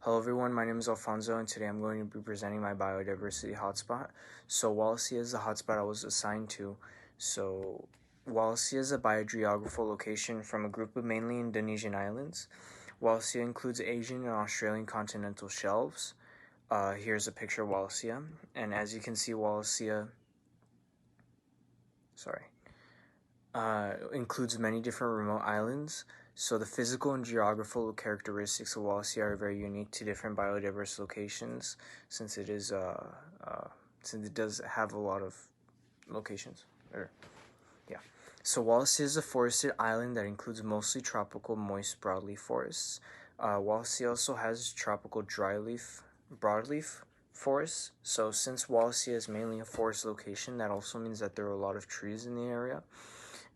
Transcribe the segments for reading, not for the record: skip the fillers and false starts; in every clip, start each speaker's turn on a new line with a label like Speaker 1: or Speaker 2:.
Speaker 1: Hello everyone, my name is Alfonso and today I'm going to be presenting my biodiversity hotspot. So Wallacea is the hotspot I was assigned to. So Wallacea is a biogeographical location from a group of mainly Indonesian islands. Wallacea includes Asian and Australian continental shelves. Here's a picture of Wallacea, and as you can see, Wallacea includes many different remote islands. So the physical and geographical characteristics of Wallacea are very unique to different biodiverse locations, since it is since it does have a lot of locations. So Wallacea is a forested island that includes mostly tropical moist broadleaf forests. Wallacea also has tropical broadleaf forests. So since Wallacea is mainly a forest location, that also means that there are a lot of trees in the area.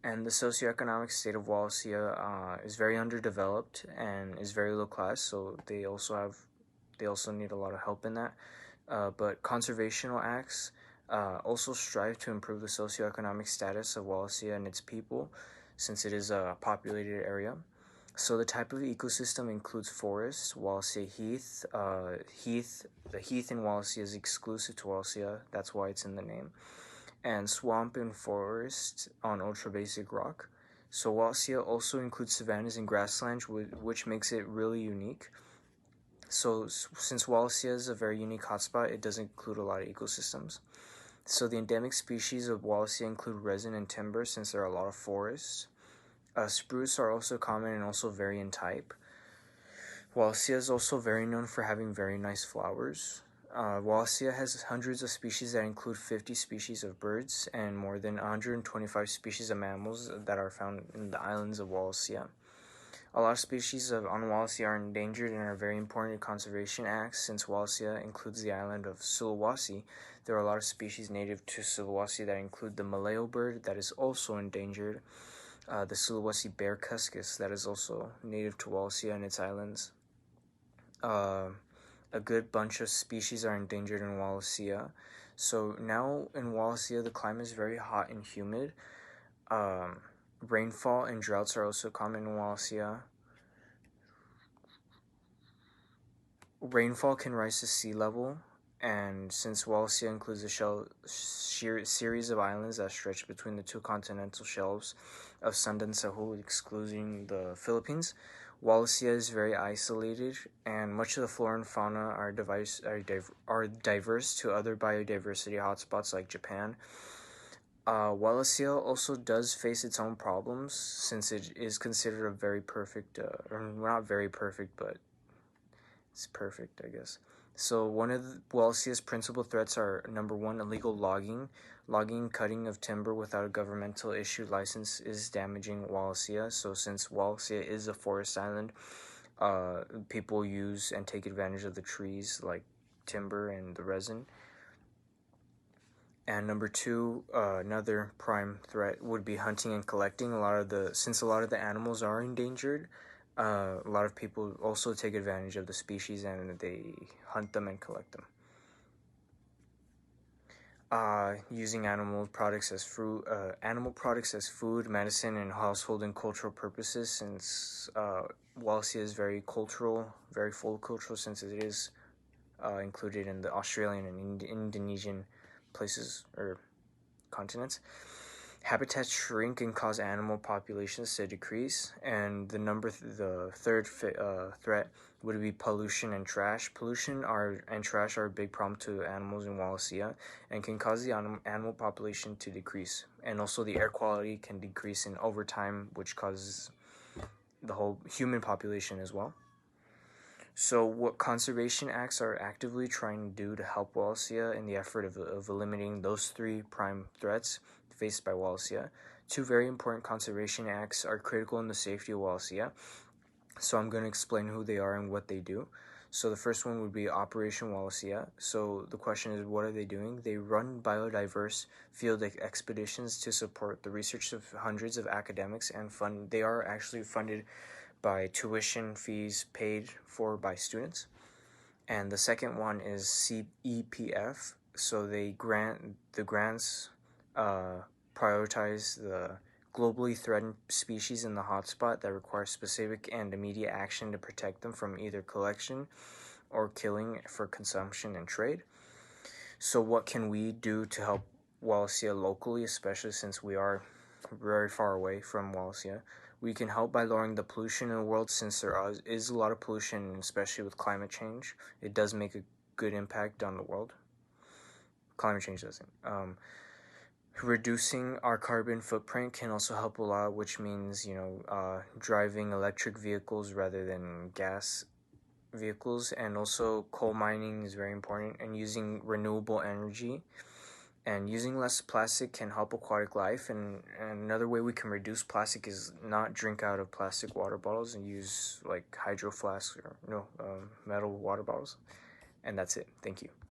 Speaker 1: And the socioeconomic state of Wallacea is very underdeveloped and is very low class, so they also need a lot of help in that. But conservational acts also strive to improve the socioeconomic status of Wallacea and its people, since it is a populated area. So the type of ecosystem includes forests, Wallacea heath. The heath in Wallacea is exclusive to Wallacea. That's why it's in the name. And swamp and forest on ultra-basic rock. So Wallacea also includes savannas and grasslands, which makes it really unique. So since Wallacea is a very unique hotspot, it does include a lot of ecosystems. So the endemic species of Wallacea include resin and timber, since there are a lot of forests. Spruce are also common and also vary in type. Wallacea is also very known for having very nice flowers. Wallacea has hundreds of species that include 50 species of birds and more than 125 species of mammals that are found in the islands of Wallacea. A lot of species on Wallacea are endangered and are very important in conservation acts. Since Wallacea includes the island of Sulawesi, there are a lot of species native to Sulawesi that include the Maleo bird that is also endangered, the Sulawesi bear cuscus that is also native to Wallacea and its islands. A good bunch of species are endangered in Wallacea. So now in Wallacea, the climate is very hot and humid. Rainfall and droughts are also common in Wallacea. Rainfall can rise to sea level, and since Wallacea includes a series of islands that stretch between the two continental shelves of Sunda and Sahul, excluding the Philippines, Wallacea is very isolated, and much of the flora and fauna are diverse to other biodiversity hotspots like Japan. Wallacea also does face its own problems, since it is considered a very perfect, or not very perfect, but it's perfect, I guess. So one of Wallacea's principal threats are, number one, illegal logging. Cutting of timber without a governmental issued license is damaging Wallacea. So since Wallacea is a forest island, people use and take advantage of the trees like timber and the resin. And number two, another prime threat would be hunting and collecting. Since a lot of the animals are endangered, a lot of people also take advantage of the species and they hunt them and collect them. Using animal products as food, medicine, and household and cultural purposes. Since Wallacea is very cultural, very full cultural, since it is included in the Australian and Indonesian places or continents. Habitats shrink and cause animal populations to decrease, and the third threat would be pollution and trash. Pollution and trash are a big problem to animals in Wallacea and can cause the animal population to decrease, and also the air quality can decrease in over time, which causes the whole human population as well. So what conservation acts are actively trying to do to help Wallacea in the effort of eliminating those three prime threats faced by Wallacea? Two very important conservation acts are critical in the safety of Wallacea. So I'm going to explain who they are and what they do. So the first one would be Operation Wallacea. So the question is, what are they doing? They run biodiverse field expeditions to support the research of hundreds of academics and they are actually funded by tuition fees paid for by students. And the second one is CEPF. So the grants prioritize the globally threatened species in the hotspot that require specific and immediate action to protect them from either collection or killing for consumption and trade. So what can we do to help Wallacea locally, especially since we are very far away from Wallacea? We can help by lowering the pollution in the world, since there is a lot of pollution, especially with climate change. It does make a good impact on the world. Climate change doesn't. Reducing our carbon footprint can also help a lot, which means, driving electric vehicles rather than gas vehicles. And also coal mining is very important, and using renewable energy and using less plastic can help aquatic life. And another way we can reduce plastic is not drink out of plastic water bottles and use like hydro flasks or metal water bottles. And that's it. Thank you.